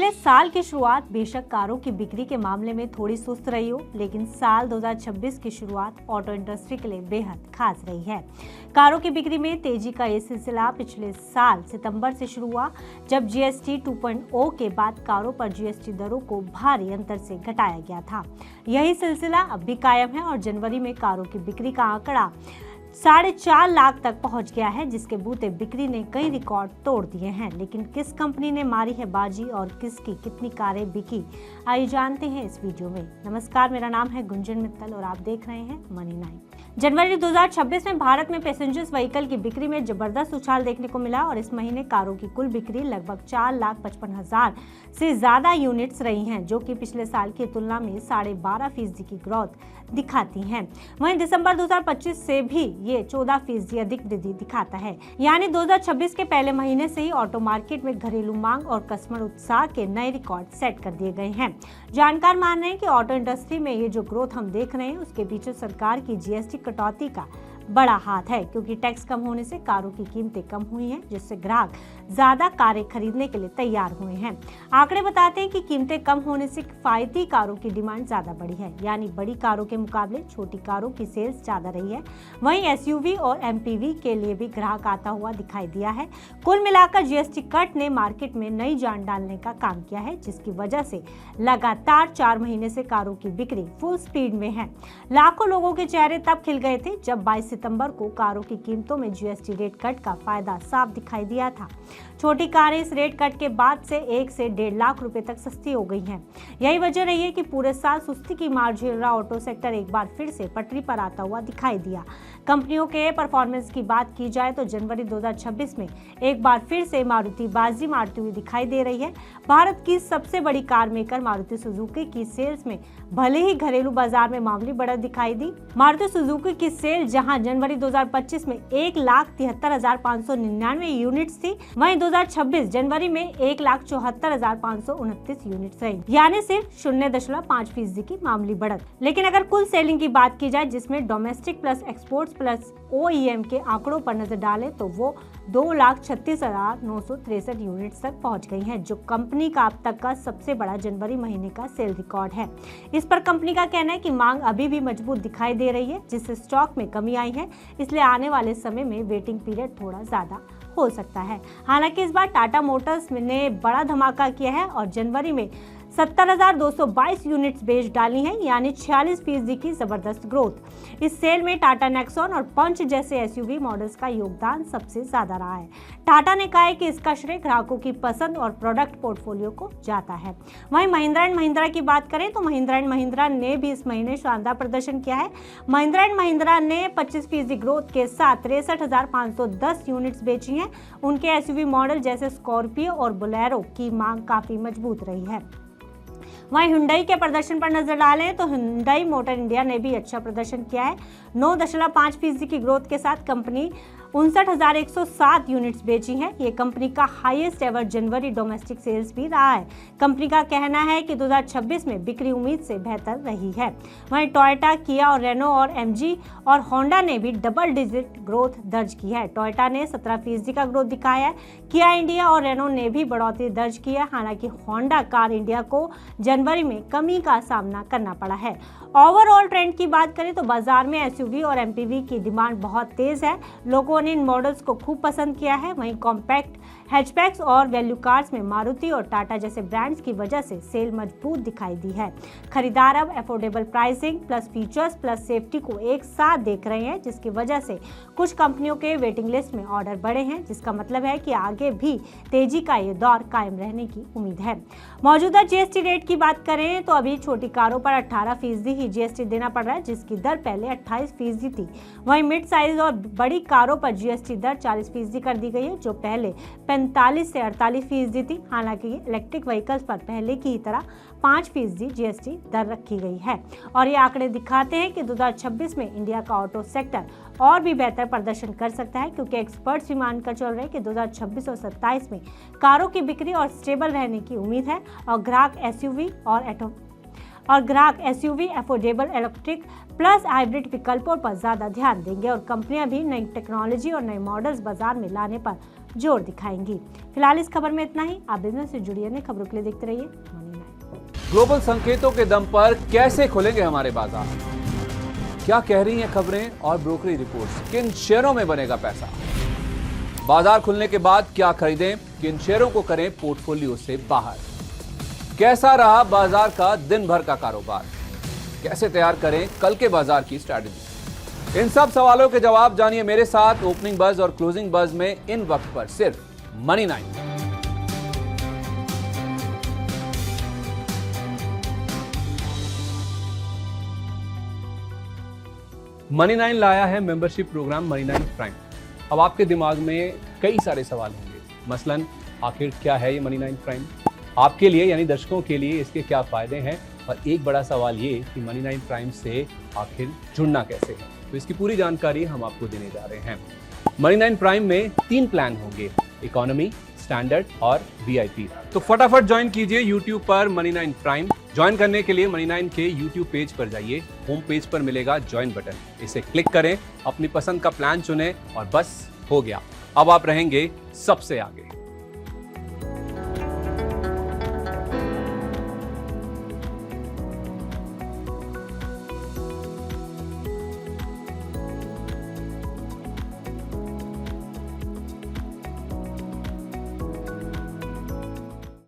पिछले साल की शुरुआत बेशक कारों की बिक्री के मामले में थोड़ी सुस्त रही हो, लेकिन साल 2026 की शुरुआत ऑटो इंडस्ट्री के लिए बेहद खास रही है। कारों की बिक्री में तेजी का ये सिलसिला पिछले साल सितंबर से शुरू हुआ, जब जीएसटी 2.0 के बाद कारों पर जीएसटी दरों को भारी अंतर से घटाया गया था। यही सिलसिला अब भी कायम है और जनवरी में कारों की बिक्री का आंकड़ा 4.5 लाख तक पहुंच गया है, जिसके बूते बिक्री ने कई रिकॉर्ड तोड़ दिए हैं। लेकिन किस कंपनी ने मारी है बाजी और किसकी कितनी कारें बिकी, आइए जानते हैं इस वीडियो में। नमस्कार, मेरा नाम है गुंजन मित्तल और आप देख रहे हैं मनी 9। जनवरी 2026 में भारत में पैसेंजर्स व्हीकल की बिक्री में जबरदस्त उछाल देखने को मिला और इस महीने कारों की कुल बिक्री लगभग 4,55,000 से ज्यादा यूनिट्स रही हैं, जो कि पिछले साल की तुलना में 12.5% की ग्रोथ दिखाती हैं। वहीं दिसंबर 2025 से भी ये 14% अधिक वृद्धि दिखाता है। यानी 2026 के पहले महीने से ही ऑटो मार्केट में घरेलू मांग और कस्टमर उत्साह के नए रिकॉर्ड सेट कर दिए गए हैं। जानकार मान रहे हैं कि ऑटो इंडस्ट्री में ये जो ग्रोथ हम देख रहे हैं, उसके पीछे सरकार की जीएसटी कटौती का बड़ा हाथ है, क्योंकि टैक्स कम होने से कारों की कीमतें कम हुई हैं, जिससे ग्राहक ज्यादा कारें खरीदने के लिए तैयार हुए हैं। आंकड़े बताते हैं कि कीमतें कम होने से किफायती कारों की डिमांड ज्यादा बढ़ी है, यानी बड़ी कारों के मुकाबले छोटी कारों की सेल्स ज्यादा रही है। वहीं एसयूवी और एमपीवी के लिए भी ग्राहक आता हुआ दिखाई दिया है। कुल मिलाकर जीएसटी कट ने मार्केट में नई जान डालने का काम किया है, जिसकी वजह से लगातार 4 महीने से कारों की बिक्री फुल स्पीड में है। लाखों लोगों के चेहरे तब खिल गए थे जब 22 सितंबर को कारों की कीमतों में जीएसटी रेट कट का फायदा साफ दिखाई दिया था। छोटी कारें इस रेट कट के बाद से 1 से 1.5 लाख रुपए तक सस्ती हो गई हैं। यही वजह रही है कि पूरे साल सुस्ती की मार झेल रहा ऑटो सेक्टर एक बार फिर से पटरी पर आता हुआ दिखाई दिया। कंपनियों के परफॉर्मेंस की बात की जाए तो जनवरी 2026 में एक बार फिर से मारुति बाजी मारती हुई दिखाई दे रही है। भारत की सबसे बड़ी कार मेकर मारुति सुजुकी की सेल्स में भले ही घरेलू बाजार में मामूली बढ़त दिखाई दी। मारुति सुजुकी की सेल जहां जनवरी 2025 में 1,73,599 यूनिट्स थी, वहीं 2026 जनवरी में 1,74,529 यूनिट्स रही, यानी सिर्फ 0.5% की मामूली बढ़त। लेकिन अगर कुल सेलिंग की बात की जाए, जिसमें domestic plus exports plus OEM के आंकड़ों पर नजर डालें, तो वो 2,36,963 यूनिट्स तक पहुंच गई हैं, जो कंपनी का अब तक का सबसे बड़ा जनवरी महीने का सेल रिकॉर्ड है। इस पर कंपनी का कहना है कि मांग अभी भी मजबूत दिखाई दे रही है, जिससे स्टॉक में कमी आई है, इसलिए आने वाले समय में वेटिंग पीरियड थोड़ा ज्यादा हो सकता है। हालांकि इस बार टाटा मोटर्स ने बड़ा धमाका किया है और जनवरी में 70,222 यूनिट्स बेच डाली हैं, यानी 46% की जबरदस्त ग्रोथ। इस सेल में टाटा नेक्सॉन और पंच जैसे एसयूवी मॉडल्स का योगदान सबसे ज्यादा रहा है। टाटा ने कहा है कि इसका श्रेय ग्राहकों की पसंद और प्रोडक्ट पोर्टफोलियो को जाता है। वहीं महिंद्रा एंड महिंद्रा की बात करें तो महिंद्रा एंड महिंद्रा ने भी इस महीने शानदार प्रदर्शन किया है। महिंद्रा एंड महिंद्रा ने 25% ग्रोथ के साथ 63,510 यूनिट्स बेची हैं। उनके एसयूवी मॉडल जैसे स्कॉर्पियो और बोलेरो की मांग काफी मजबूत रही है। वहीं हुंडई के प्रदर्शन पर नजर डालें तो हुंडई मोटर इंडिया ने भी अच्छा प्रदर्शन किया है। 9.5% की ग्रोथ के साथ कंपनी 59,107 यूनिट्स बेची हैं। ये कंपनी का हाईएस्ट एवर जनवरी डोमेस्टिक सेल्स भी रहा है। कंपनी का कहना है कि 2026 में बिक्री उम्मीद से बेहतर रही है। वहीं टोयोटा, किया और रेनो और एमजी और होंडा ने भी डबल डिजिट ग्रोथ दर्ज की है। टोयोटा ने 17% का ग्रोथ दिखाया है। किया इंडिया और रेनो ने भी बढ़ोतरी दर्ज की है। हालांकि होंडा कार इंडिया को जनवरी में कमी का सामना करना पड़ा है। ओवरऑल ट्रेंड की बात करें तो बाजार में एसयूवी और एमपीवी की डिमांड बहुत तेज है। लोगों ने इन मॉडल्स को खूब पसंद किया है। वहीं कॉम्पैक्ट हैचबैक्स और वैल्यू कार्स में मारुति और टाटा जैसे ब्रांड्स की वजह से सेल मजबूत दिखाई दी है। खरीदार अब affordable pricing plus features plus safety को एक साथ देख रहे हैं, जिसकी वजह से कुछ कंपनियों के वेटिंग लिस्ट में ऑर्डर बढ़े हैं, जिसका मतलब है कि आगे भी तेजी का ये दौर कायम रहने की उम्मीद है। मौजूदा जीएसटी रेट की बात करें तो अभी छोटी कारों पर 18% ही जीएसटी देना पड़ रहा है, जिसकी दर पहले 28% थी। वहीं मिड साइज और बड़ी कारों पर जीएसटी दर 40% कर दी गई है, जो पहले 45 से 48% थी। हालांकि इलेक्ट्रिक व्हीकल्स पर पहले की तरह 5% जीएसटी दर रखी गई है और ये आंकड़े दिखाते हैं कि 2026 में इंडिया का ऑटो सेक्टर और भी बेहतर प्रदर्शन कर सकता है, क्योंकि एक्सपर्ट्स भी मानकर चल रहे हैं कि 2026 और 27 में कारों की बिक्री और स्टेबल रहने की उम्मीद है और ग्राहक एसयूवी और और ग्राहक SUV, affordable electric plus hybrid विकल्पों पर ज्यादा ध्यान देंगे और कंपनियां भी नई टेक्नोलॉजी और नए मॉडल्स बाजार में लाने पर जोर दिखाएंगी। फिलहाल इस खबर में इतना ही। आप बिजनेस से जुड़ी अन्य खबरों के लिए देखते रहिए मनी 9। ग्लोबल संकेतों के दम पर कैसे खुलेंगे हमारे बाजार? क्या कह रही हैं खबरें और ब्रोकरी रिपोर्ट्स? किन शेयरों में बनेगा पैसा? बाजार खुलने के बाद क्या खरीदें? किन शेयरों को करें पोर्टफोलियो से बाहर? कैसा रहा बाजार का दिन भर का कारोबार? कैसे तैयार करें कल के बाजार की स्ट्रैटेजी? इन सब सवालों के जवाब जानिए मेरे साथ ओपनिंग बज और क्लोजिंग बज में इन वक्त पर सिर्फ मनी 9। मनी 9 लाया है मेंबरशिप प्रोग्राम मनी 9 प्राइम। अब आपके दिमाग में कई सारे सवाल होंगे, मसलन आखिर क्या है ये मनी 9 प्राइम? आपके लिए यानी दर्शकों के लिए इसके क्या फायदे हैं? और एक बड़ा सवाल ये कि मनी 9 प्राइम से आखिर जुड़ना कैसे है? तो इसकी पूरी जानकारी हम आपको देने जा रहे हैं। मनी 9 प्राइम में 3 प्लान होंगे, इकोनॉमी, स्टैंडर्ड और वीआईपी। तो फटाफट ज्वाइन कीजिए YouTube पर मनी 9 प्राइम। ज्वाइन करने के लिए मनी 9 के YouTube पेज पर जाइए, होम पेज पर मिलेगा ज्वाइन बटन, इसे क्लिक करें, अपनी पसंद का प्लान चुनें और बस हो गया, अब आप रहेंगे सबसे आगे।